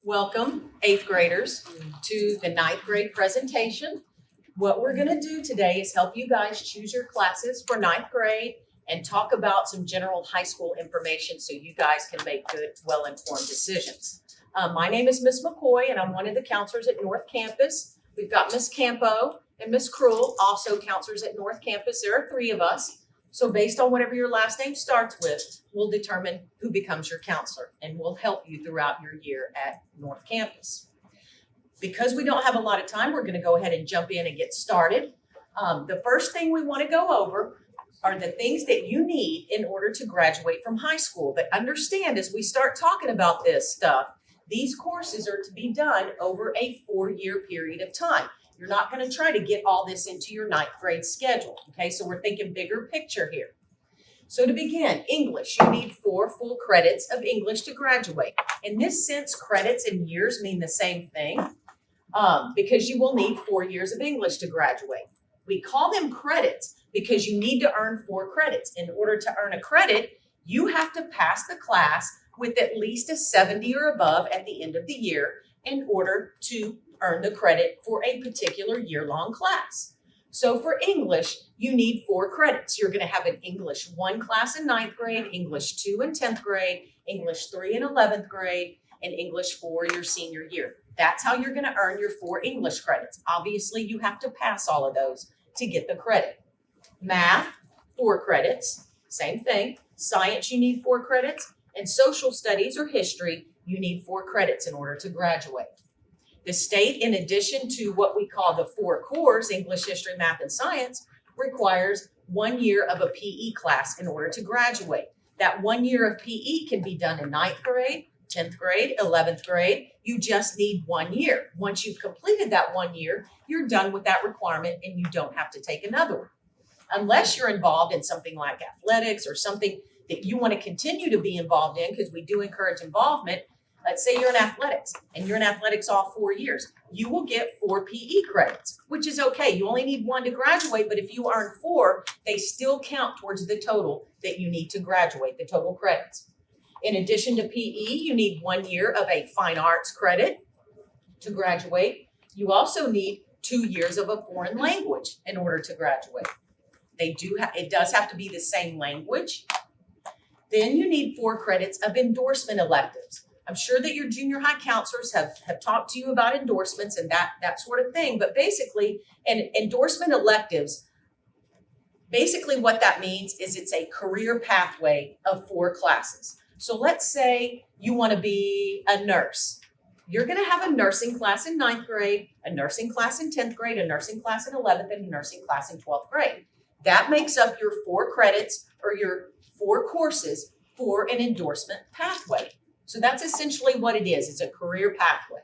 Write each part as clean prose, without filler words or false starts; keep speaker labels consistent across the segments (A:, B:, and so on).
A: Welcome, eighth graders, to the ninth grade presentation. What we're going to do today is help you guys choose your classes for ninth grade and talk about some general high school information so you guys can make good, well-informed decisions. My name is Miss McCoy, and I'm one of the counselors at North Campus. We've got Miss Campo and Miss Cruel, also counselors at North Campus. There are three of us. So based on whatever your last name starts with, we'll determine who becomes your counselor, and we'll help you throughout your year at North Campus. Because we don't have a lot of time, we're going to go ahead and jump in and get started. The first thing we want to go over are the things that you need in order to graduate from high school. But understand, as we start talking about this stuff, these courses are to be done over a 4-year period of time. You're not going to try to get all this into your ninth grade schedule, okay? So we're thinking bigger picture here. So to begin, English, you need 4 full credits of English to graduate. In this sense, credits and years mean the same thing because you will need 4 years of English to graduate. We call them credits because you need to earn 4 credits. In order to earn a credit, you have to pass the class with at least a 70 or above at the end of the year in order to earn the credit for a particular year-long class. So for English, you need 4 credits. You're going to have an English 1 class in 9th grade, English 2 in 10th grade, English 3 in 11th grade, and English 4 your senior year. That's how you're going to earn your 4 English credits. Obviously, you have to pass all of those to get the credit. Math, 4 credits, same thing. Science, you need 4 credits. And social studies or history, you need 4 credits in order to graduate. The state, in addition to what we call the 4 cores, English, history, math, and science, requires 1 year of a PE class in order to graduate. That 1 year of PE can be done in 9th grade, 10th grade, 11th grade. You just need 1 year. Once you've completed that 1 year, you're done with that requirement and you don't have to take another one. Unless you're involved in something like athletics or something that you want to continue to be involved in, because we do encourage involvement. Let's say you're in athletics and you're in athletics all 4 years. You will get 4 PE credits, which is okay. You only need 1 to graduate, but if you earn 4, they still count towards the total that you need to graduate, the total credits. In addition to PE, you need 1 year of a fine arts credit to graduate. You also need 2 years of a foreign language in order to graduate. It does have to be the same language. Then you need 4 credits of endorsement electives. I'm sure that your junior high counselors have talked to you about endorsements and that sort of thing. But basically, endorsement electives, basically what that means is it's a career pathway of 4 classes. So let's say you want to be a nurse. You're going to have a nursing class in 9th grade, a nursing class in 10th grade, a nursing class in 11th, and a nursing class in 12th grade. That makes up your 4 credits or your 4 courses for an endorsement pathway. So that's essentially what it is. It's a career pathway.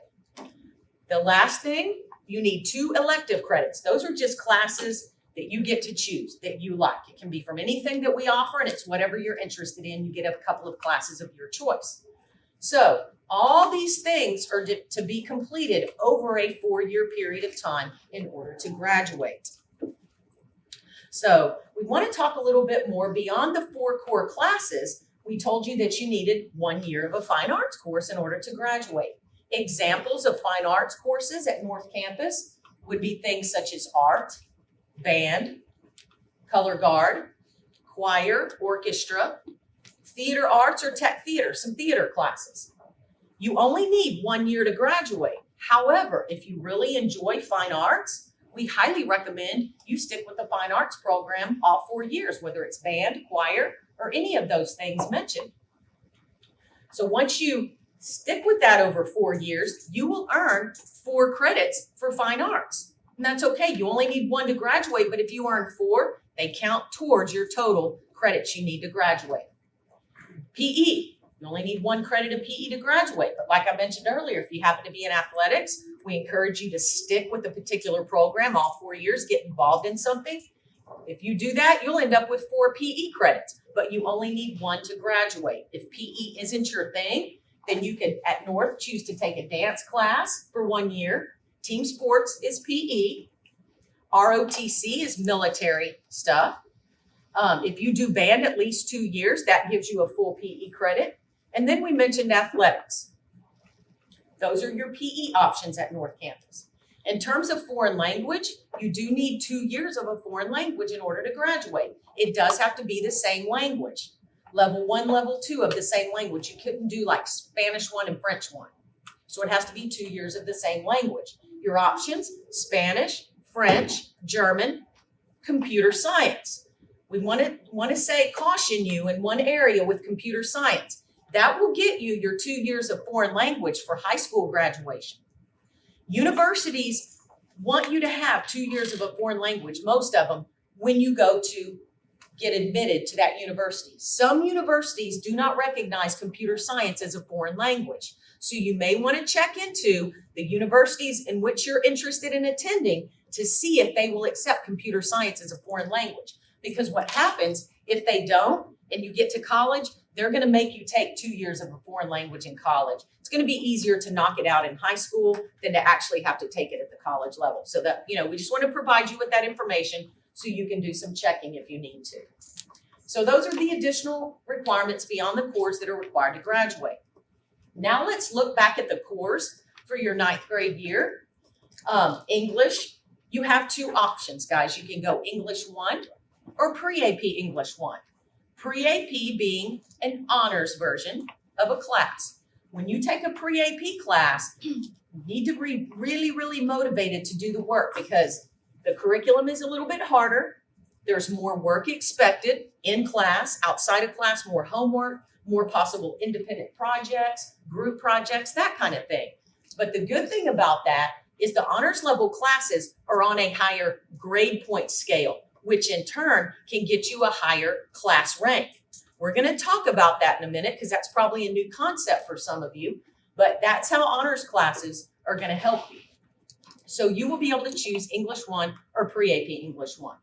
A: The last thing, you need 2 elective credits. Those are just classes that you get to choose that you like. It can be from anything that we offer, and it's whatever you're interested in. You get a couple of classes of your choice. So all these things are to be completed over a 4-year period of time in order to graduate. So we want to talk a little bit more beyond the 4 core classes. We told you that you needed 1 year of a fine arts course in order to graduate. Examples of fine arts courses at North Campus would be things such as art, band, color guard, choir, orchestra, theater arts or tech theater, some theater classes. You only need 1 year to graduate. However, if you really enjoy fine arts, we highly recommend you stick with the fine arts program all 4 years, whether it's band, choir, or any of those things mentioned. So once you stick with that over 4 years, you will earn 4 credits for fine arts. And that's okay. You only need 1 to graduate, but if you earn 4, they count towards your total credits you need to graduate. PE, you only need 1 credit of PE to graduate. But like I mentioned earlier, if you happen to be in athletics, we encourage you to stick with a particular program all 4 years, get involved in something. If you do that, you'll end up with 4 PE credits, but you only need 1 to graduate. If PE isn't your thing, then you can, at North, choose to take a dance class for 1 year. Team sports is PE. ROTC is military stuff. If you do band at least 2 years, that gives you a full PE credit. And then we mentioned athletics. Those are your PE options at North Campus. In terms of foreign language, you do need 2 years of a foreign language in order to graduate. It does have to be the same language. Level 1, level 2 of the same language. You couldn't do like Spanish 1 and French 1. So it has to be 2 years of the same language. Your options, Spanish, French, German, computer science. We want to say caution you in one area with computer science. That will get you your 2 years of foreign language for high school graduation. Universities want you to have 2 years of a foreign language, most of them, when you go to get admitted to that university. Some universities do not recognize computer science as a foreign language. So you may want to check into the universities in which you're interested in attending to see if they will accept computer science as a foreign language. Because what happens if they don't and you get to college, they're going to make you take 2 years of a foreign language in college. It's going to be easier to knock it out in high school than to actually have to take it at the college level. So that, we just want to provide you with that information so you can do some checking if you need to. So those are the additional requirements beyond the cores that are required to graduate. Now let's look back at the cores for your 9th grade year. English, you have 2 options, guys. You can go English 1 or Pre-AP English 1. Pre-AP being an honors version of a class. When you take a Pre-AP class, you need to be really, really motivated to do the work because the curriculum is a little bit harder. There's more work expected in class, outside of class, more homework, more possible independent projects, group projects, that kind of thing. But the good thing about that is the honors level classes are on a higher grade point scale, which in turn can get you a higher class rank. We're going to talk about that in a minute because that's probably a new concept for some of you, but that's how honors classes are going to help you. So you will be able to choose English 1 or Pre-AP English 1.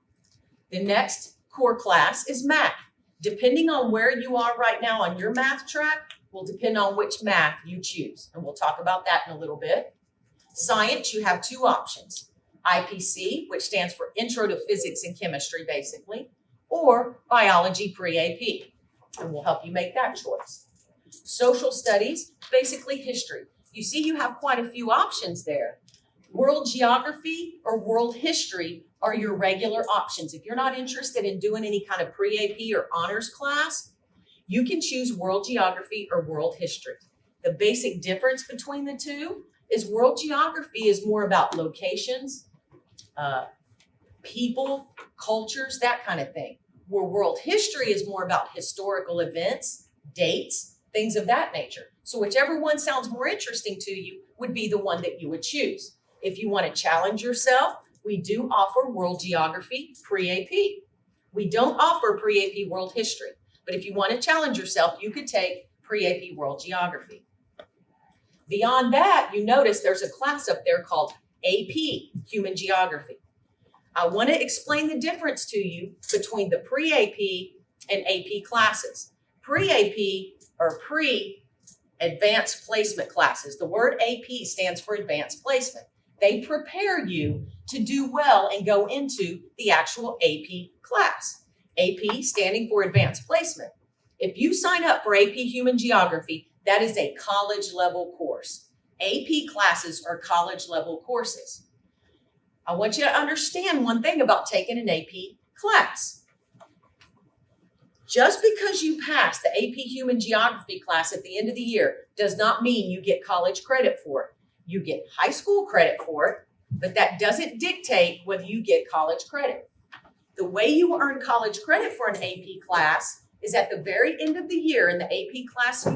A: The next core class is math. Depending on where you are right now on your math track will depend on which math you choose. And we'll talk about that in a little bit. Science, you have 2 options. IPC, which stands for Intro to Physics and Chemistry, basically, or Biology Pre-AP. And we'll help you make that choice. Social studies, basically history. You see you have quite a few options there. World geography or world history are your regular options. If you're not interested in doing any kind of pre-AP or honors class, you can choose world geography or world history. The basic difference between the two is world geography is more about locations, people, cultures, that kind of thing. Where world history is more about historical events, dates, things of that nature. So whichever one sounds more interesting to you would be the one that you would choose. If you want to challenge yourself, we do offer world geography pre-AP. We don't offer pre-AP world history, but if you want to challenge yourself, you could take pre-AP world geography. Beyond that, you notice there's a class up there called AP, human geography. I want to explain the difference to you between the pre-AP and AP classes. Pre-AP are pre-advanced placement classes. The word AP stands for advanced placement. They prepare you to do well and go into the actual AP class. AP standing for advanced placement. If you sign up for AP Human Geography, that is a college level course. AP classes are college level courses. I want you to understand one thing about taking an AP class. Just because you pass the AP Human Geography class at the end of the year does not mean you get college credit for it. You get high school credit for it, but that doesn't dictate whether you get college credit. The way you earn college credit for an AP class is at the very end of the year in the AP class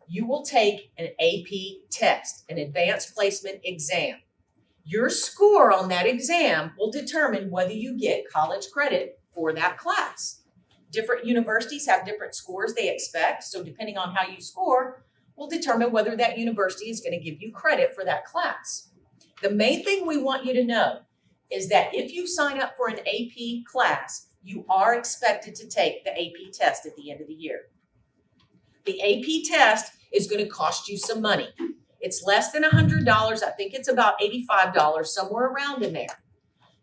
A: you will take an AP test, an advanced placement exam. Your score on that exam will determine whether you get college credit for that class. Different universities have different scores they expect, so depending on how you score, will determine whether that university is going to give you credit for that class. The main thing we want you to know is that if you sign up for an AP class, you are expected to take the AP test at the end of the year. The AP test is going to cost you some money. It's less than $100. I think it's about $85, somewhere around in there.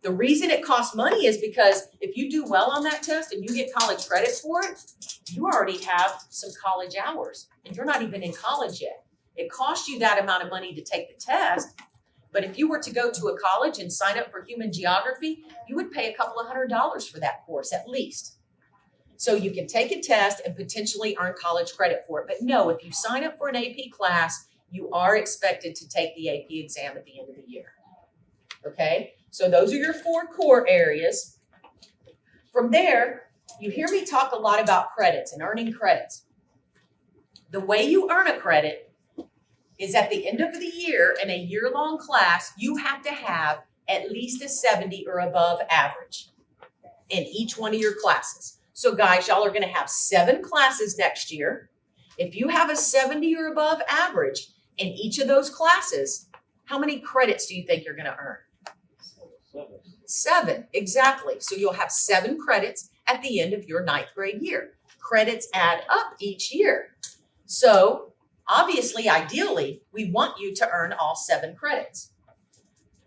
A: The reason it costs money is because if you do well on that test and you get college credit for it, you already have some college hours and you're not even in college yet. It costs you that amount of money to take the test. But if you were to go to a college and sign up for human geography, you would pay a couple of $100 for that course at least. So you can take a test and potentially earn college credit for it. But no, if you sign up for an AP class, you are expected to take the AP exam at the end of the year. Okay, so those are your 4 core areas. From there, you hear me talk a lot about credits and earning credits. The way you earn a credit is at the end of the year in a year-long class, you have to have at least a 70 or above average in each one of your classes. So guys, y'all are going to have 7 classes next year. If you have a 70 or above average in each of those classes, how many credits do you think you're going to earn? 7, exactly. So you'll have 7 credits at the end of your 9th grade year. Credits add up each year. So obviously, ideally, we want you to earn all 7 credits.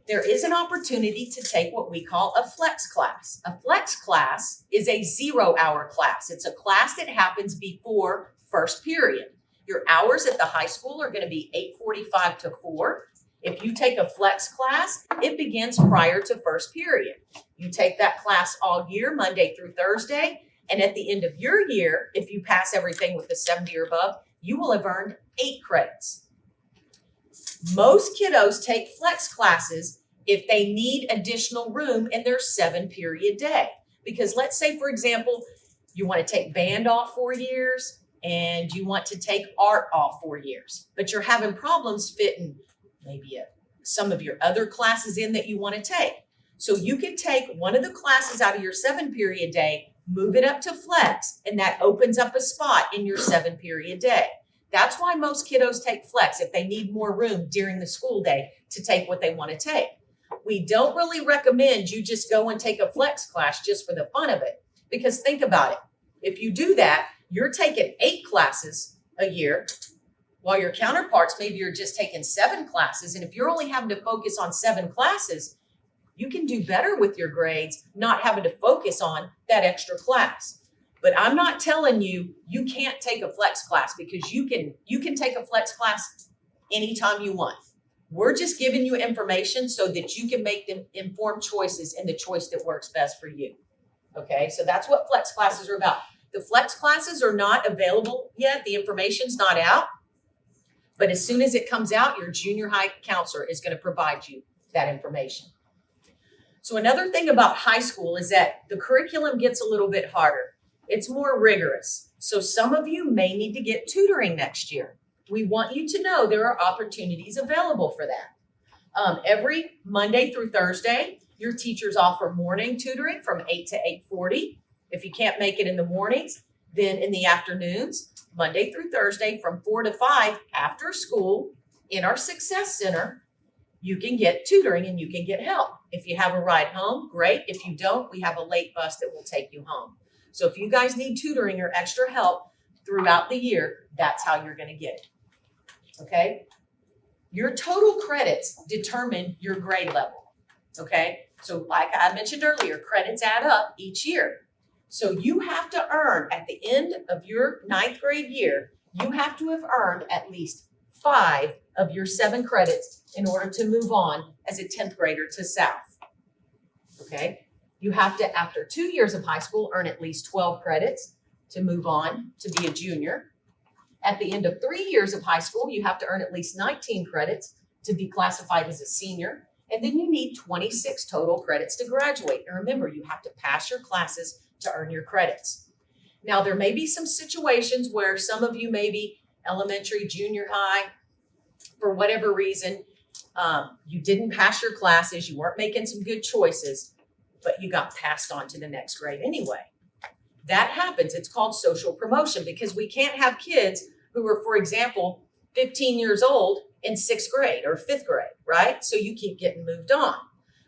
A: There is an opportunity to take what we call a flex class. A flex class is a 0-hour class. It's a class that happens before first period. Your hours at the high school are going to be 8:45 to 4. If you take a flex class, it begins prior to first period. You take that class all year, Monday through Thursday, and at the end of your year, if you pass everything with a 70 or above, you will have earned 8 credits. Most kiddos take flex classes if they need additional room in their 7-period day. Because let's say, for example, you want to take band off 4 years and you want to take art off 4 years, but you're having problems fitting maybe some of your other classes in that you want to take. So you can take one of the classes out of your 7-period day, move it up to flex, and that opens up a spot in your 7-period day. That's why most kiddos take flex if they need more room during the school day to take what they want to take. We don't really recommend you just go and take a flex class just for the fun of it, because think about it. If you do that, you're taking 8 classes a year, while your counterparts, maybe you're just taking 7 classes. And if you're only having to focus on 7 classes, you can do better with your grades, not having to focus on that extra class. But I'm not telling you, you can't take a flex class, because you can take a flex class anytime you want. We're just giving you information so that you can make them informed choices and the choice that works best for you. Okay, so that's what flex classes are about. The flex classes are not available yet. The information's not out. But as soon as it comes out, your junior high counselor is going to provide you that information. So another thing about high school is that the curriculum gets a little bit harder. It's more rigorous. So some of you may need to get tutoring next year. We want you to know there are opportunities available for that. Every Monday through Thursday, your teachers offer morning tutoring from 8 to 8:40. If you can't make it in the mornings, then in the afternoons, Monday through Thursday from 4 to 5 after school in our Success Center, you can get tutoring and you can get help. If you have a ride home, great. If you don't, we have a late bus that will take you home. So if you guys need tutoring or extra help throughout the year, that's how you're going to get it. Okay? Your total credits determine your grade level. Okay? So like I mentioned earlier, credits add up each year. So you have to earn at the end of your 9th grade year, you have to have earned at least 5 of your 7 credits in order to move on as a 10th grader to South. Okay? You have to, after 2 years of high school, earn at least 12 credits to move on to be a junior. At the end of 3 years of high school, you have to earn at least 19 credits to be classified as a senior. And then you need 26 total credits to graduate. And remember, you have to pass your classes to earn your credits. Now, there may be some situations where some of you may be elementary, junior high, for whatever reason, you didn't pass your classes, you weren't making some good choices, but you got passed on to the next grade anyway. That happens. It's called social promotion, because we can't have kids who are, for example, 15 years old in 6th grade or 5th grade, right? So you keep getting moved on.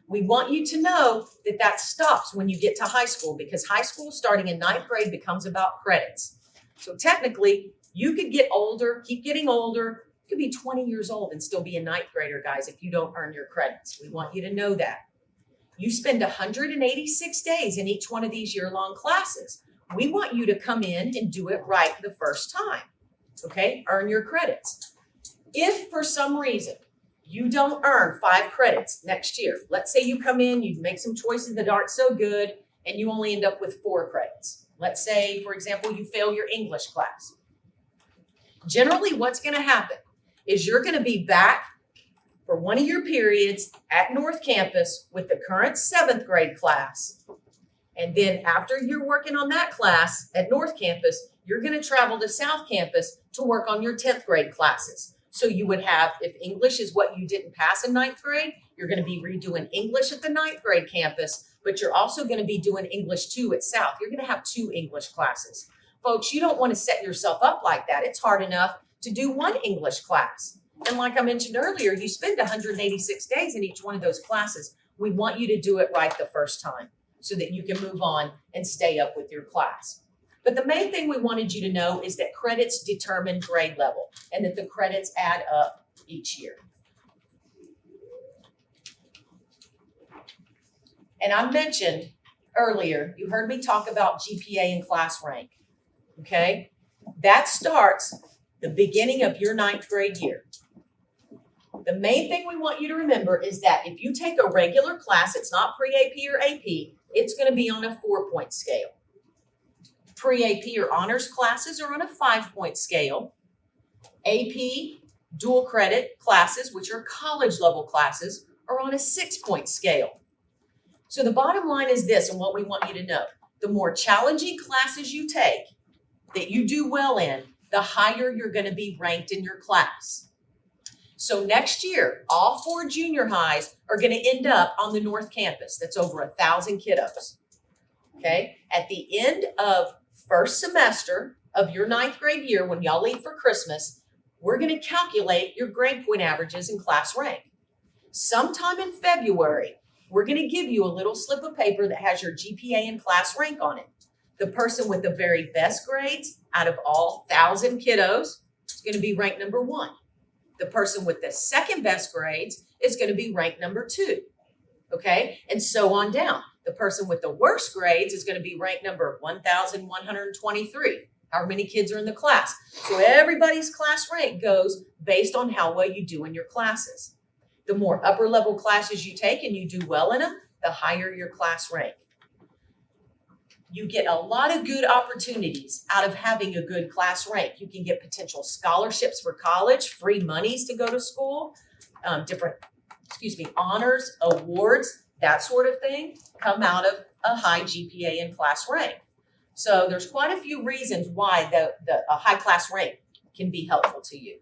A: We want you to know that that stops when you get to high school, because high school starting in 9th grade becomes about credits. So technically, you could get older, keep getting older. You could be 20 years old and still be a 9th grader, guys, if you don't earn your credits. We want you to know that. You spend 186 days in each one of these year-long classes. We want you to come in and do it right the first time. Okay? Earn your credits. If for some reason you don't earn 5 credits next year, let's say you come in, you make some choices that aren't so good, and you only end up with 4 credits. Let's say, for example, you fail your English class. Generally, what's going to happen is you're going to be back for one of your periods at North Campus with the current 7th grade class. And then after you're working on that class at North Campus, you're going to travel to South Campus to work on your 10th grade classes. So you would have, if English is what you didn't pass in 9th grade, you're going to be redoing English at the 9th grade campus, but you're also going to be doing English 2 at South. You're going to have 2 English classes. Folks, you don't want to set yourself up like that. It's hard enough to do 1 English class. And like I mentioned earlier, you spend 186 days in each one of those classes. We want you to do it right the first time so that you can move on and stay up with your class. But the main thing we wanted you to know is that credits determine grade level and that the credits add up each year. And I mentioned earlier, you heard me talk about GPA and class rank, okay? That starts the beginning of your 9th grade year. The main thing we want you to remember is that if you take a regular class, it's not pre-AP or AP, it's going to be on a 4-point scale. Pre-AP or honors classes are on a 5-point scale. AP dual credit classes, which are college level classes, are on a 6-point scale. So the bottom line is this, and what we want you to know, the more challenging classes you take that you do well in, the higher you're going to be ranked in your class. So next year, all 4 junior highs are going to end up on the North Campus. That's over 1,000 kiddos. Okay? At the end of first semester of your 9th grade year, when y'all leave for Christmas, we're going to calculate your grade point averages and class rank. Sometime in February, we're going to give you a little slip of paper that has your GPA and class rank on it. The person with the very best grades out of all 1,000 kiddos is going to be ranked number 1. The person with the second best grades is going to be ranked number 2. Okay? And so on down. The person with the worst grades is going to be ranked number 1,123. However many kids are in the class. So everybody's class rank goes based on how well you do in your classes. The more upper level classes you take and you do well in them, the higher your class rank. You get a lot of good opportunities out of having a good class rank. You can get potential scholarships for college, free monies to go to school, honors, awards, that sort of thing come out of a high GPA and class rank. So there's quite a few reasons why a high class rank can be helpful to you.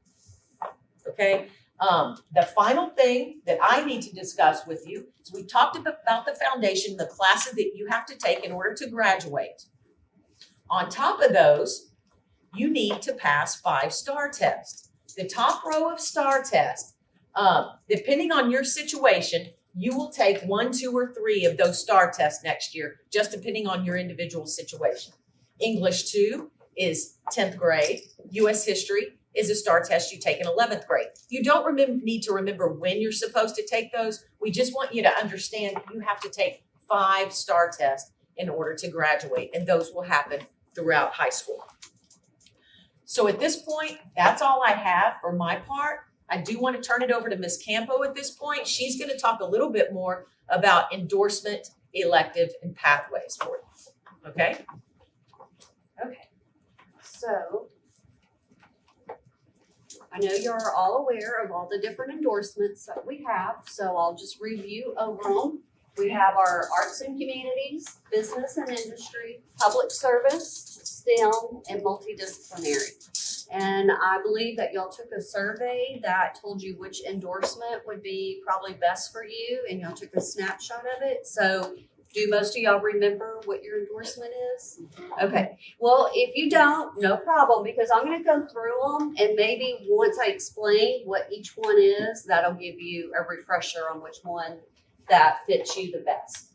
A: Okay. The final thing that I need to discuss with you is we talked about the foundation, the classes that you have to take in order to graduate. On top of those, you need to pass 5 STAR tests. The top row of STAR tests, depending on your situation, you will take 1, 2, or 3 of those STAR tests next year, just depending on your individual situation. English 2 is 10th grade. U.S. History is a STAR test you take in 11th grade. You don't need to remember when you're supposed to take those. We just want you to understand you have to take 5 STAR tests in order to graduate, and those will happen throughout high school. So at this point, that's all I have for my part. I do want to turn it over to Ms. Campo at this point. She's going to talk a little bit more about endorsement, elective, and pathways for you. Okay?
B: Okay. So I know you're all aware of all the different endorsements that we have, so I'll just review over them. We have our arts and humanities, business and industry, public service, STEM, and multidisciplinary. And I believe that y'all took a survey that told you which endorsement would be probably best for you, and y'all took a snapshot of it. So do most of y'all remember what your endorsement is? Okay. Well, if you don't, no problem, because I'm going to go through them, and maybe once I explain what each one is, that'll give you a refresher on which one that fits you the best.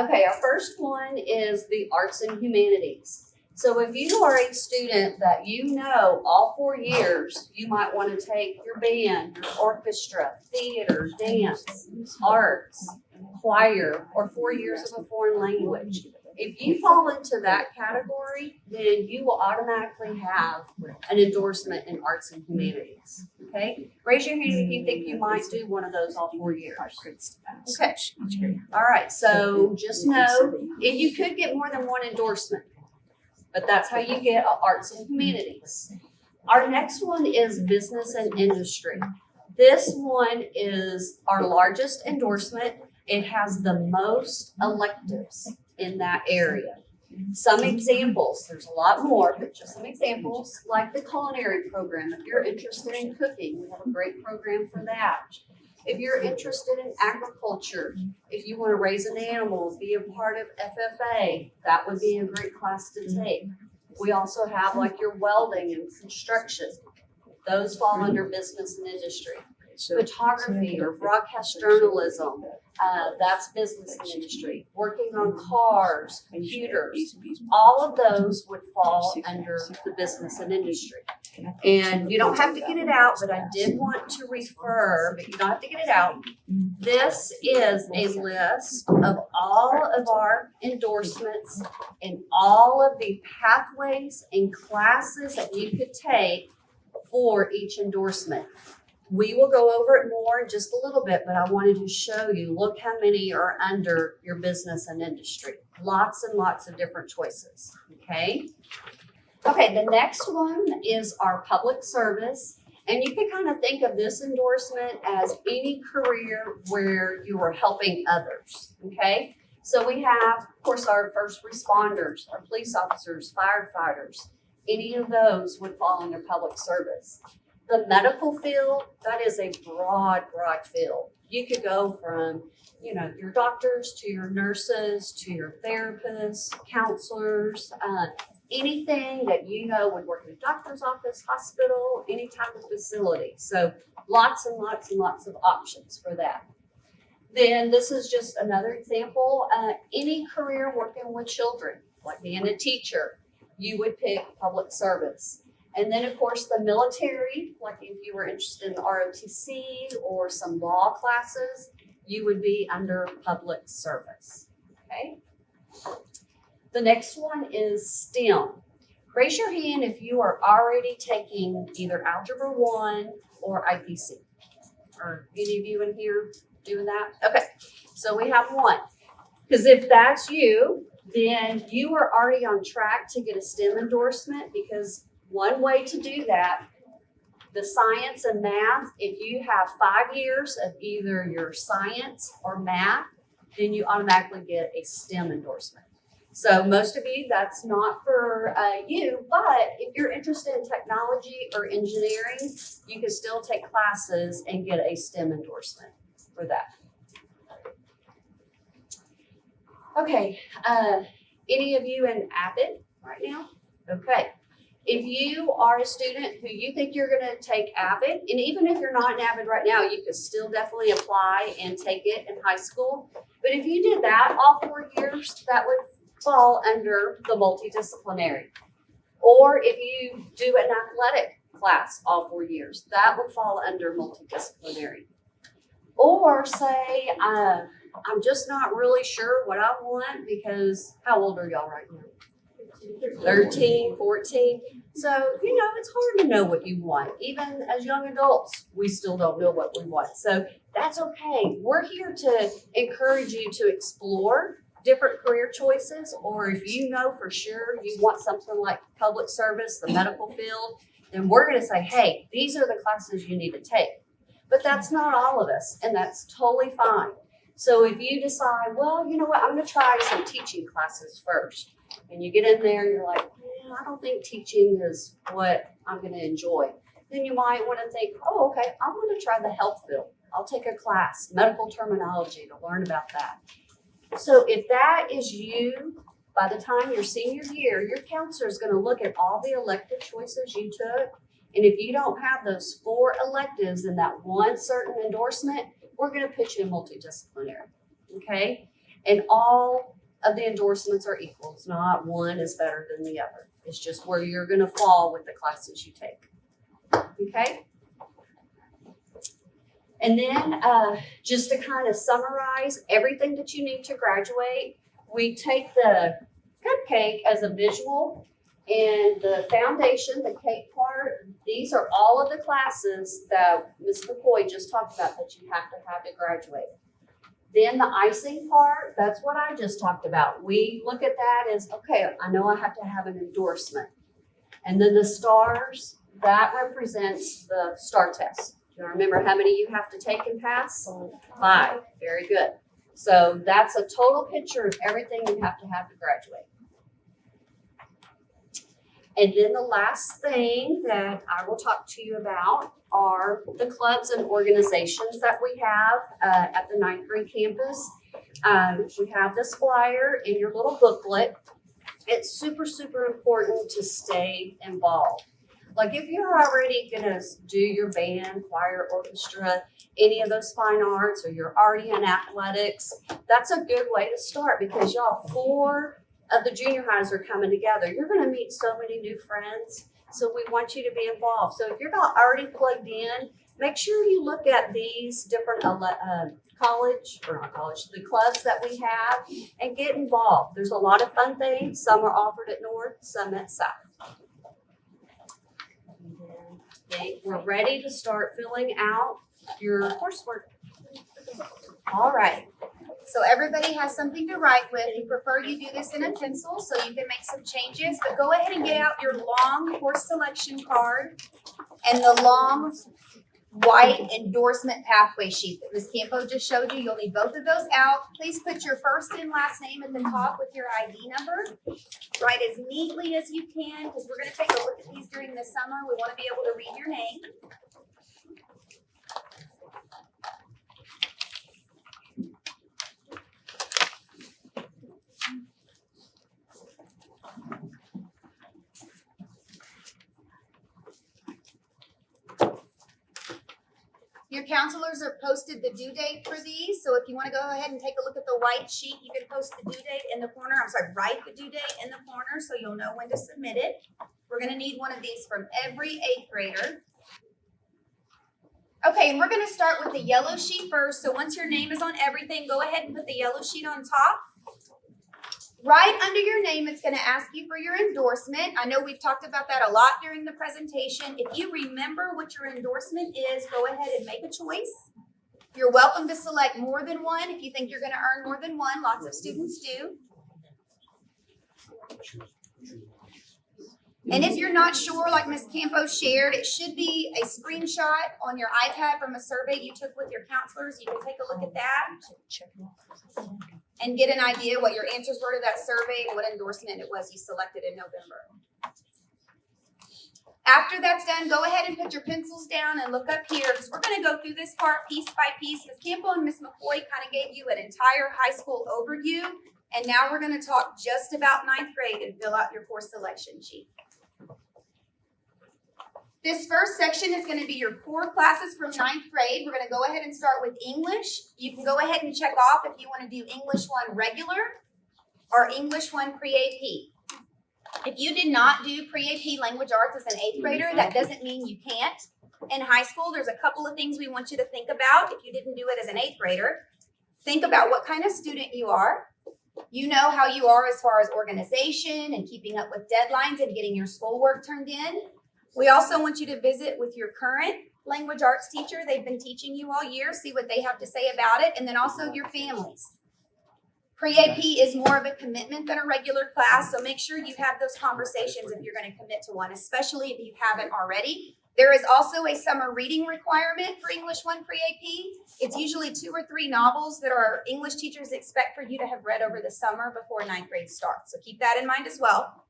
B: Okay, our first one is the arts and humanities. So if you are a student that you know all 4 years, you might want to take your band, your orchestra, theater, dance, arts, choir, or 4 years of a foreign language. If you fall into that category, then you will automatically have an endorsement in arts and humanities. Okay? Raise your hand if you think you might do one of those all 4 years. Okay. All right, so just know if you could get more than one endorsement, but that's how you get arts and humanities. Our next one is business and industry. This one is our largest endorsement. It has the most electives in that area. Some examples, there's a lot more, but just some examples, like the culinary program. If you're interested in cooking, we have a great program for that. If you're interested in agriculture, if you want to raise an animal, be a part of FFA, that would be a great class to take. We also have like your welding and construction. Those fall under business and industry. Photography or broadcast journalism, that's business and industry. Working on cars, computers, all of those would fall under the business and industry. And you don't have to get it out, but I did want to refer, but you don't have to get it out. This is a list of all of our endorsements and all of the pathways and classes that you could take for each endorsement. We will go over it more in just a little bit, but I wanted to show you, look how many are under your business and industry. Lots and lots of different choices, okay? Okay, the next one is our public service. And you can kind of think of this endorsement as any career where you are helping others, okay? So we have, of course, our first responders, our police officers, firefighters. Any of those would fall under public service. The medical field, that is a broad field. You could go from, your doctors to your nurses to your therapists, counselors, anything that would work in a doctor's office, hospital, any type of facility. So lots and lots and lots of options for that. Then this is just another example. Any career working with children, like being a teacher, you would pick public service. And then, of course, the military, like if you were interested in ROTC or some law classes, you would be under public service, okay? The next one is STEM. Raise your hand if you are already taking either Algebra 1 or IPC. Are any of you in here doing that? Okay, so we have one. Because if that's you, then you are already on track to get a STEM endorsement, because one way to do that, the science and math, if you have 5 years of either your science or math, then you automatically get a STEM endorsement. So most of you, that's not for you, but if you're interested in technology or engineering, you can still take classes and get a STEM endorsement for that. Okay, any of you in Avid right now? Okay. If you are a student who you think you're going to take Avid, and even if you're not in Avid right now, you could still definitely apply and take it in high school. But if you did that all 4 years, that would fall under the multidisciplinary. Or if you do an athletic class all 4 years, that would fall under multidisciplinary. Or say, I'm just not really sure what I want, because how old are y'all right now? 13, 14. So, it's hard to know what you want. Even as young adults, we still don't know what we want. So that's okay. We're here to encourage you to explore different career choices, or if you know for sure you want something like public service, the medical field, then we're going to say, hey, these are the classes you need to take. But that's not all of us, and that's totally fine. So if you decide, well, you know what, I'm going to try some teaching classes first, and you get in there and you're like, I don't think teaching is what I'm going to enjoy, then you might want to think, oh, okay, I'm going to try the health field. I'll take a class, medical terminology, to learn about that. So if that is you, by the time your senior year, your counselor is going to look at all the elective choices you took. And if you don't have those 4 electives in that one certain endorsement, we're going to put you in multidisciplinary, okay? And all of the endorsements are equal. It's not one is better than the other. It's just where you're going to fall with the classes you take, okay? And then just to kind of summarize everything that you need to graduate, we take the cupcake as a visual, and the foundation, the cake part, these are all of the classes that Ms. McCoy just talked about that you have to graduate. Then the icing part, that's what I just talked about. We look at that as, okay, I know I have to have an endorsement. And then the stars, that represents the STAR test. Do you remember how many you have to take and pass? 5. Very good. So that's a total picture of everything you have to graduate. And then the last thing that I will talk to you about are the clubs and organizations that we have at the 9th grade campus. We have this flyer in your little booklet. It's super, super important to stay involved. Like if you're already gonna do your band, choir, orchestra, any of those fine arts, or you're already in athletics, that's a good way to start because y'all, 4 of the junior highs are coming together. You're gonna meet so many new friends, so we want you to be involved. So if you're not already plugged in, make sure you look at these different the clubs that we have and get involved. There's a lot of fun things. Some are offered at North, some at South. Okay, we're ready to start filling out your coursework.
C: All right. So everybody has something to write with. We prefer you do this in a pencil so you can make some changes, but go ahead and get out your long course selection card and the long white endorsement pathway sheet that Ms. Campo just showed you. You'll need both of those out. Please put your first and last name at the top with your ID number. Write as neatly as you can because we're going to take a look at these during the summer. We want to be able to read your name. Your counselors have posted the due date for these, so if you want to go ahead and take a look at the white sheet, you can post the due date in the corner. Write the due date in the corner so you'll know when to submit it. We're going to need one of these from every 8th grader. Okay, and we're going to start with the yellow sheet first. So once your name is on everything, go ahead and put the yellow sheet on top. Right under your name, it's going to ask you for your endorsement. I know we've talked about that a lot during the presentation. If you remember what your endorsement is, go ahead and make a choice. You're welcome to select more than one if you think you're going to earn more than one. Lots of students do. And if you're not sure, like Ms. Campos shared, it should be a screenshot on your iPad from a survey you took with your counselors. You can take a look at that and get an idea what your answers were to that survey and what endorsement it was you selected in November. After that's done, go ahead and put your pencils down and look up here because we're going to go through this part piece by piece. Ms. Campo and Ms. McCoy kind of gave you an entire high school overview, and now we're going to talk just about 9th grade and fill out your course selection sheet. This first section is going to be your core classes from 9th grade. We're going to go ahead and start with English. You can go ahead and check off if you want to do English 1 regular or English 1 pre-AP. If you did not do pre-AP language arts as an 8th grader, that doesn't mean you can't. In high school, there's a couple of things we want you to think about if you didn't do it as an 8th grader. Think about what kind of student you are. You know how you are as far as organization and keeping up with deadlines and getting your schoolwork turned in. We also want you to visit with your current language arts teacher. They've been teaching you all year, see what they have to say about it, and then also your families. Pre-AP is more of a commitment than a regular class, so make sure you have those conversations if you're going to commit to one, especially if you haven't already. There is also a summer reading requirement for English 1 pre-AP. It's usually 2 or 3 novels that our English teachers expect for you to have read over the summer before 9th grade starts, so keep that in mind as well.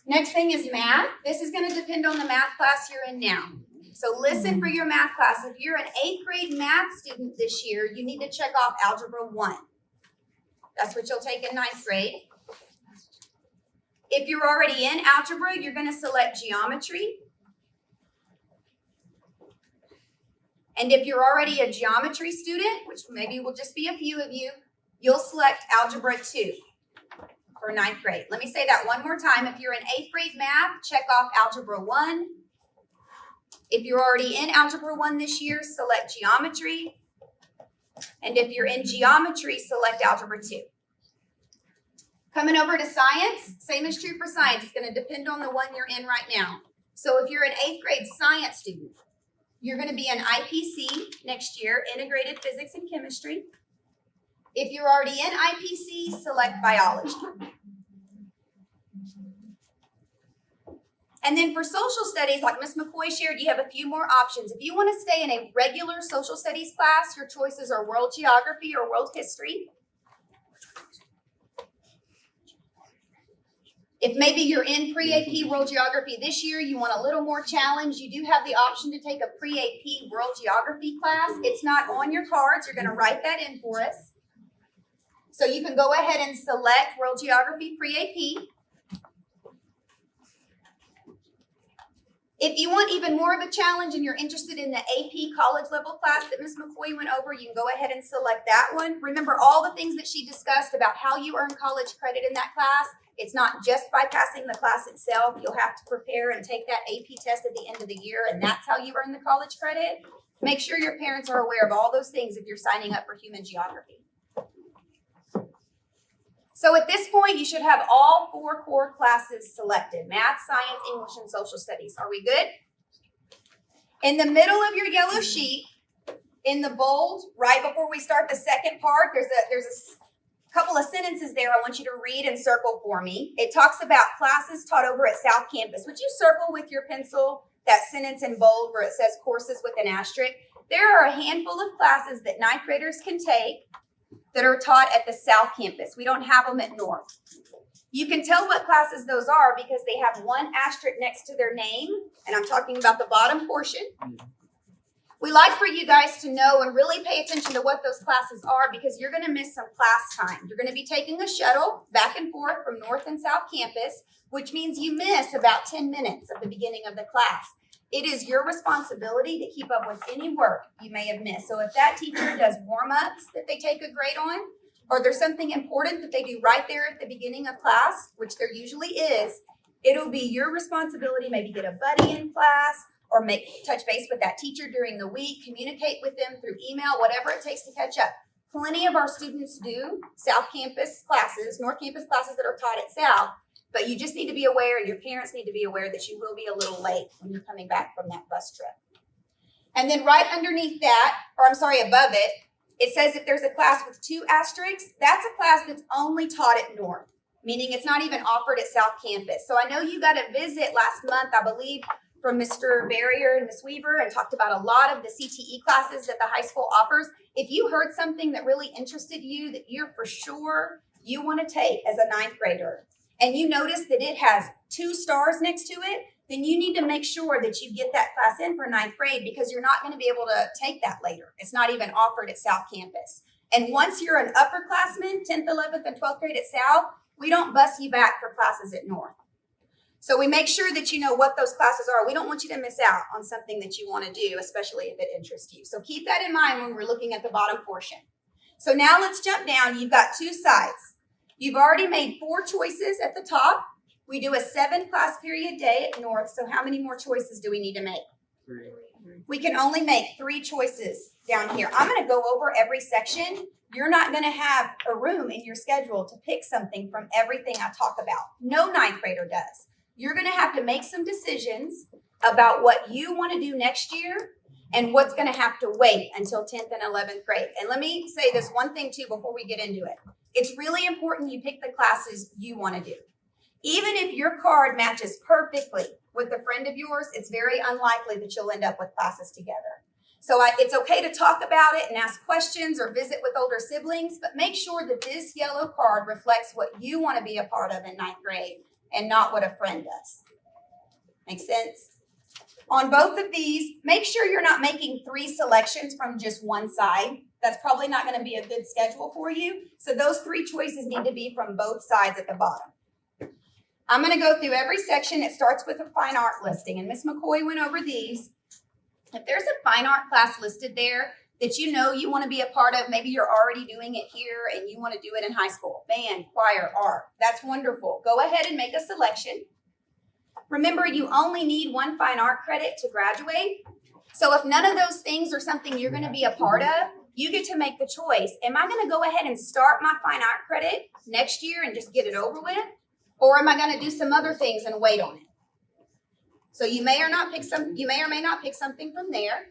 C: Next thing is math. This is going to depend on the math class you're in now. So listen for your math class. If you're an 8th grade math student this year, you need to check off Algebra 1. That's what you'll take in 9th grade. If you're already in algebra, you're going to select geometry. And if you're already a geometry student, which maybe will just be a few of you, you'll select Algebra 2 for 9th grade. Let me say that one more time. If you're in 8th grade math, check off Algebra 1. If you're already in Algebra 1 this year, select geometry. And if you're in geometry, select Algebra 2. Coming over to science, same is true for science. It's going to depend on the one you're in right now. So if you're an 8th grade science student, you're going to be in IPC next year, integrated physics and chemistry. If you're already in IPC, select biology. And then for social studies, like Ms. McCoy shared, you have a few more options. If you want to stay in a regular social studies class, your choices are world geography or world history. If maybe you're in pre-AP world geography this year, you want a little more challenge, you do have the option to take a pre-AP world geography class. It's not on your cards. You're going to write that in for us. So you can go ahead and select world geography pre-AP. If you want even more of a challenge and you're interested in the AP college level class that Ms. McCoy went over, you can go ahead and select that one. Remember all the things that she discussed about how you earn college credit in that class. It's not just by passing the class itself. You'll have to prepare and take that AP test at the end of the year, and that's how you earn the college credit. Make sure your parents are aware of all those things if you're signing up for human geography. So at this point, you should have all 4 core classes selected: math, science, English, and social studies. Are we good? In the middle of your yellow sheet, in the bold, right before we start the second part, there's a couple of sentences there I want you to read and circle for me. It talks about classes taught over at South Campus. Would you circle with your pencil that sentence in bold where it says courses with an asterisk? There are a handful of classes that 9th graders can take that are taught at the South Campus. We don't have them at North. You can tell what classes those are because they have one asterisk next to their name, and I'm talking about the bottom portion. We like for you guys to know and really pay attention to what those classes are because you're going to miss some class time. You're going to be taking a shuttle back and forth from North and South Campus, which means you miss about 10 minutes of the beginning of the class. It is your responsibility to keep up with any work you may have missed. So if that teacher does warm-ups that they take a grade on, or there's something important that they do right there at the beginning of class, which there usually is, it'll be your responsibility, maybe get a buddy in class, or touch base with that teacher during the week, communicate with them through email, whatever it takes to catch up. Plenty of our students do South Campus classes, North Campus classes that are taught at South, but you just need to be aware, and your parents need to be aware that you will be a little late when you're coming back from that bus trip. And then right underneath that, above it, it says if there's a class with 2 asterisks, that's a class that's only taught at North, meaning it's not even offered at South Campus. So I know you got a visit last month, I believe, from Mr. Barrier and Ms. Weaver, and talked about a lot of the CTE classes that the high school offers. If you heard something that really interested you that you're for sure you want to take as a 9th grader, and you notice that it has 2 stars next to it, then you need to make sure that you get that class in for 9th grade because you're not going to be able to take that later. It's not even offered at South Campus. And once you're an upperclassman, 10th, 11th, and 12th grade at South, we don't bus you back for classes at North. So we make sure that you know what those classes are. We don't want you to miss out on something that you want to do, especially if it interests you. So keep that in mind when we're looking at the bottom portion. So now let's jump down. You've got 2 sides. You've already made 4 choices at the top. We do a 7 class period day at North. So how many more choices do we need to make?
D: 3.
C: We can only make 3 choices down here. I'm going to go over every section. You're not going to have a room in your schedule to pick something from everything I talk about. No 9th grader does. You're going to have to make some decisions about what you want to do next year and what's going to have to wait until 10th and 11th grade. And let me say this one thing too before we get into it. It's really important you pick the classes you want to do. Even if your card matches perfectly with a friend of yours, it's very unlikely that you'll end up with classes together. So it's okay to talk about it and ask questions or visit with older siblings, but make sure that this yellow card reflects what you want to be a part of in 9th grade and not what a friend does. Make sense? On both of these, make sure you're not making 3 selections from just one side. That's probably not going to be a good schedule for you. So those 3 choices need to be from both sides at the bottom. I'm going to go through every section. It starts with a fine art listing, and Ms. McCoy went over these. If there's a fine art class listed there that you know you want to be a part of, maybe you're already doing it here and you want to do it in high school, band, choir, art, that's wonderful. Go ahead and make a selection. Remember, you only need 1 fine art credit to graduate. So if none of those things are something you're going to be a part of, You get to make the choice. Am I gonna go ahead and start my fine art credit next year and just get it over with? Or am I gonna do some other things and wait on it? So you may or may not pick something from there.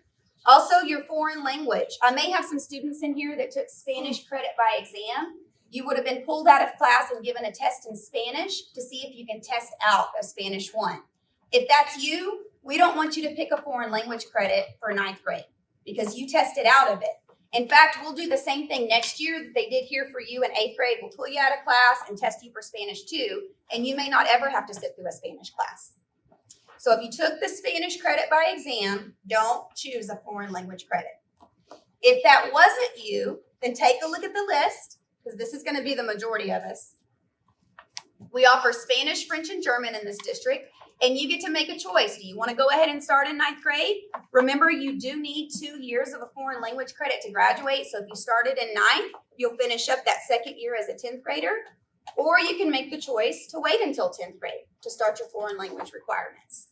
C: Also, your foreign language. I may have some students in here that took Spanish credit by exam. You would have been pulled out of class and given a test in Spanish to see if you can test out a Spanish 1. If that's you, we don't want you to pick a foreign language credit for 9th grade because you tested out of it. In fact, we'll do the same thing next year that they did here for you in 8th grade. We'll pull you out of class and test you for Spanish 2, and you may not ever have to sit through a Spanish class. So if you took the Spanish credit by exam, don't choose a foreign language credit. If that wasn't you, then take a look at the list, because this is going to be the majority of us. We offer Spanish, French, and German in this district, and you get to make a choice. Do you want to go ahead and start in 9th grade? Remember, you do need 2 years of a foreign language credit to graduate, so if you started in 9th, you'll finish up that 2nd year as a 10th grader, or you can make the choice to wait until 10th grade to start your foreign language requirements.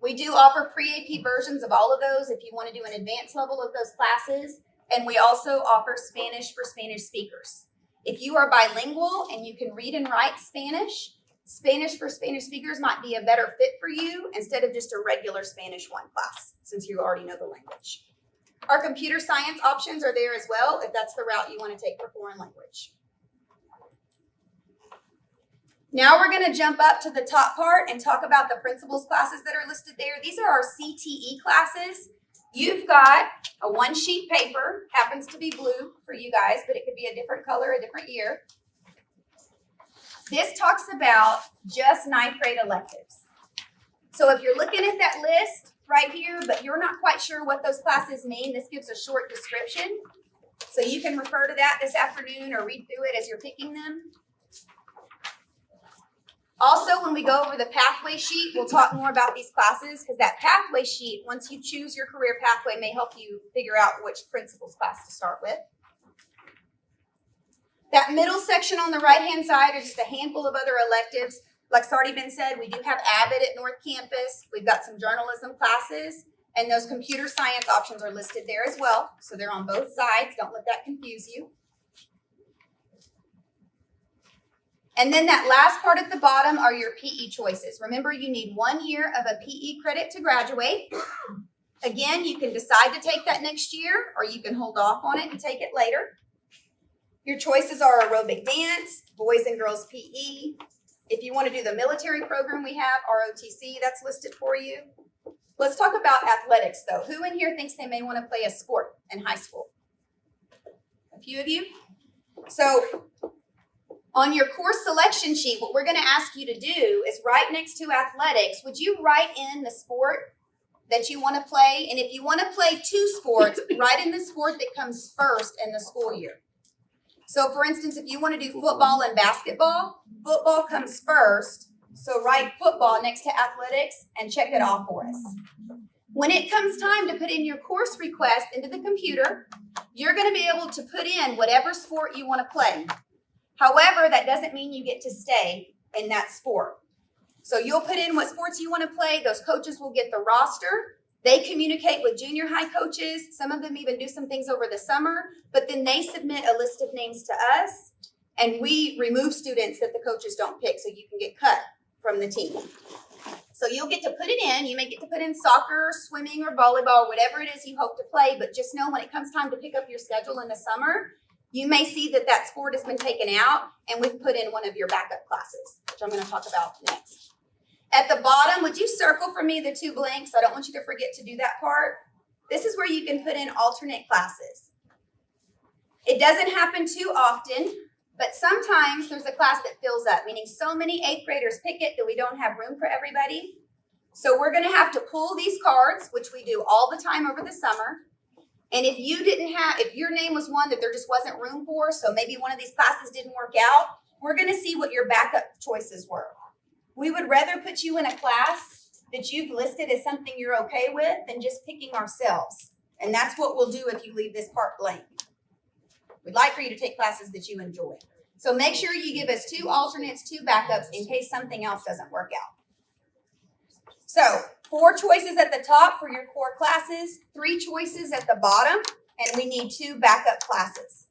C: We do offer pre-AP versions of all of those if you want to do an advanced level of those classes, and we also offer Spanish for Spanish speakers. If you are bilingual and you can read and write Spanish, Spanish for Spanish speakers might be a better fit for you instead of just a regular Spanish 1 class, since you already know the language. Our computer science options are there as well, if that's the route you want to take for foreign language. Now we're going to jump up to the top part and talk about the principles classes that are listed there. These are our CTE classes. You've got a 1-sheet paper, happens to be blue for you guys, but it could be a different color, a different year. This talks about just 9th grade electives. So if you're looking at that list right here, but you're not quite sure what those classes mean, this gives a short description. So you can refer to that this afternoon or read through it as you're picking them. Also, when we go over the pathway sheet, we'll talk more about these classes because that pathway sheet, once you choose your career pathway, may help you figure out which principles class to start with. That middle section on the right-hand side are just a handful of other electives. Like it's already been said, we do have Abbott at North Campus. We've got some journalism classes, and those computer science options are listed there as well. So they're on both sides. Don't let that confuse you. And then that last part at the bottom are your PE choices. Remember, you need 1 year of a PE credit to graduate. Again, you can decide to take that next year, or you can hold off on it and take it later. Your choices are aerobic dance, boys and girls PE. If you want to do the military program we have, ROTC, that's listed for you. Let's talk about athletics, though. Who in here thinks they may want to play a sport in high school? A few of you? So on your course selection sheet, what we're going to ask you to do is right next to athletics, would you write in the sport that you want to play? And if you want to play 2 sports, write in the sport that comes first in the school year. So for instance, if you want to do football and basketball, football comes first. So write football next to athletics and check it off for us. When it comes time to put in your course request into the computer, you're going to be able to put in whatever sport you want to play. However, that doesn't mean you get to stay in that sport. So you'll put in what sports you want to play. Those coaches will get the roster. They communicate with junior high coaches. Some of them even do some things over the summer, but then they submit a list of names to us, and we remove students that the coaches don't pick so you can get cut from the team. So you'll get to put it in. You may get to put in soccer, swimming, or volleyball, whatever it is you hope to play, but just know when it comes time to pick up your schedule in the summer, you may see that that sport has been taken out, and we've put in one of your backup classes, which I'm going to talk about next. At the bottom, would you circle for me the 2 blanks? I don't want you to forget to do that part. This is where you can put in alternate classes. It doesn't happen too often, but sometimes there's a class that fills up, meaning so many 8th graders pick it that we don't have room for everybody. So we're going to have to pull these cards, which we do all the time over the summer. And if your name was one that there just wasn't room for, so maybe one of these classes didn't work out, we're going to see what your backup choices were. We would rather put you in a class that you've listed as something you're okay with than just picking ourselves. And that's what we'll do if you leave this part blank. We'd like for you to take classes that you enjoy. So make sure you give us 2 alternates, 2 backups in case something else doesn't work out. So 4 choices at the top for your core classes, 3 choices at the bottom, and we need 2 backup classes.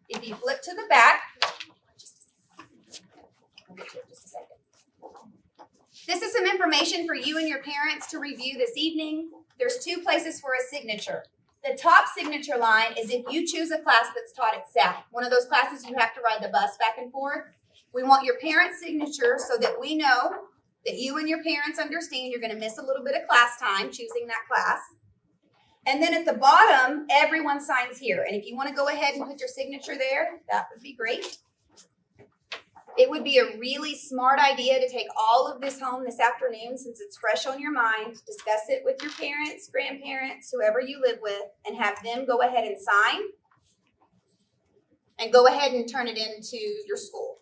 C: If you flip to the back, we'll get to it in just a second. This is some information for you and your parents to review this evening. There's 2 places for a signature. The top signature line is if you choose a class that's taught at South. One of those classes you have to ride the bus back and forth. We want your parents' signature so that we know that you and your parents understand you're going to miss a little bit of class time choosing that class. And then at the bottom, everyone signs here. And if you want to go ahead and put your signature there, that would be great. It would be a really smart idea to take all of this home this afternoon since it's fresh on your mind. Discuss it with your parents, grandparents, whoever you live with, and have them go ahead and sign. And go ahead and turn it into your school.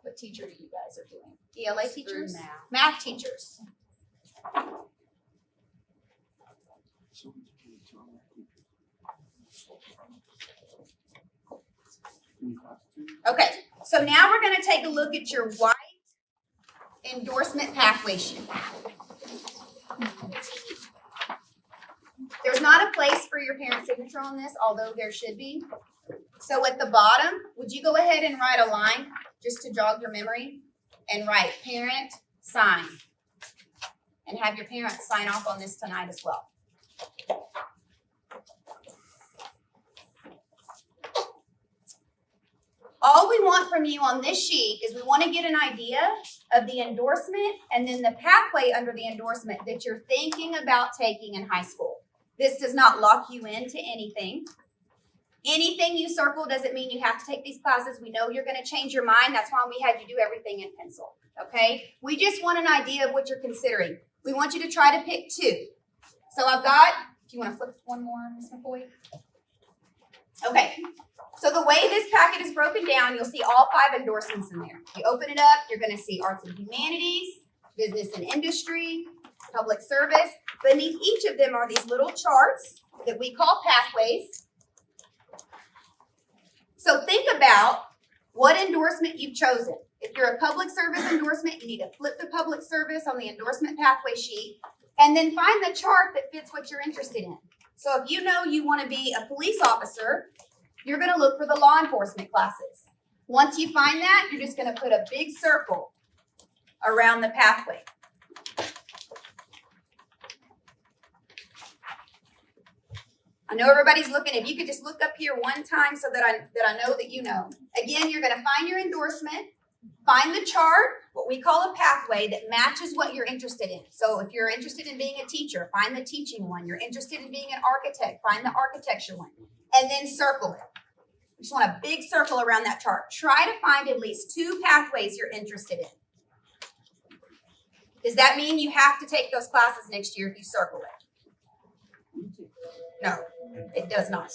C: What teacher do you guys are doing? ELA teachers? Math teachers. Okay, so now we're going to take a look at your white endorsement pathway sheet. There's not a place for your parent's signature on this, although there should be. So at the bottom, would you go ahead and write a line just to jog your memory and write parent sign and have your parents sign off on this tonight as well. All we want from you on this sheet is we want to get an idea of the endorsement and then the pathway under the endorsement that you're thinking about taking in high school. This does not lock you into anything. Anything you circle doesn't mean you have to take these classes. We know you're going to change your mind. That's why we had you do everything in pencil, okay? We just want an idea of what you're considering. We want you to try to pick 2. So I've got, if you want to flip one more, Ms. McCoy. Okay. So the way this packet is broken down, you'll see all 5 endorsements in there. You open it up, you're going to see arts and humanities, business and industry, public service. Beneath each of them are these little charts that we call pathways. So think about what endorsement you've chosen. If you're a public service endorsement, you need to flip the public service on the endorsement pathway sheet and then find the chart that fits what you're interested in. So if you know you want to be a police officer, you're going to look for the law enforcement classes. Once you find that, you're just going to put a big circle around the pathway. I know everybody's looking. If you could just look up here one time so that I know that you know. Again, you're going to find your endorsement, find the chart, what we call a pathway that matches what you're interested in. So if you're interested in being a teacher, find the teaching one. You're interested in being an architect, find the architecture one. And then circle it. You just want a big circle around that chart. Try to find at least 2 pathways you're interested in. Does that mean you have to take those classes next year if you circle it? No, it does not.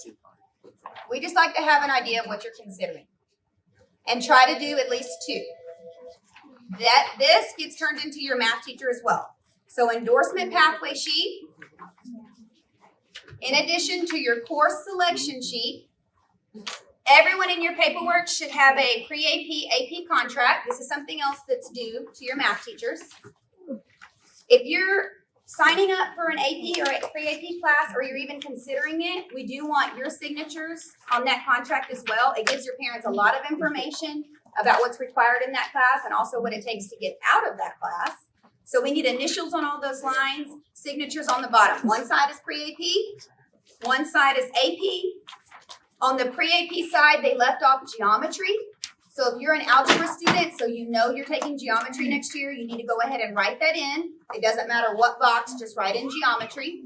C: We just like to have an idea of what you're considering. And try to do at least 2. This gets turned into your math teacher as well. So endorsement pathway sheet. In addition to your course selection sheet, everyone in your paperwork should have a pre-AP, AP contract. This is something else that's due to your math teachers. If you're signing up for an AP or a pre-AP class, or you're even considering it, we do want your signatures on that contract as well. It gives your parents a lot of information about what's required in that class and also what it takes to get out of that class. So we need initials on all those lines, signatures on the bottom. One side is pre-AP, one side is AP. On the pre-AP side, they left off geometry. So if you're an algebra student, so you know you're taking geometry next year, you need to go ahead and write that in. It doesn't matter what box, just write in geometry.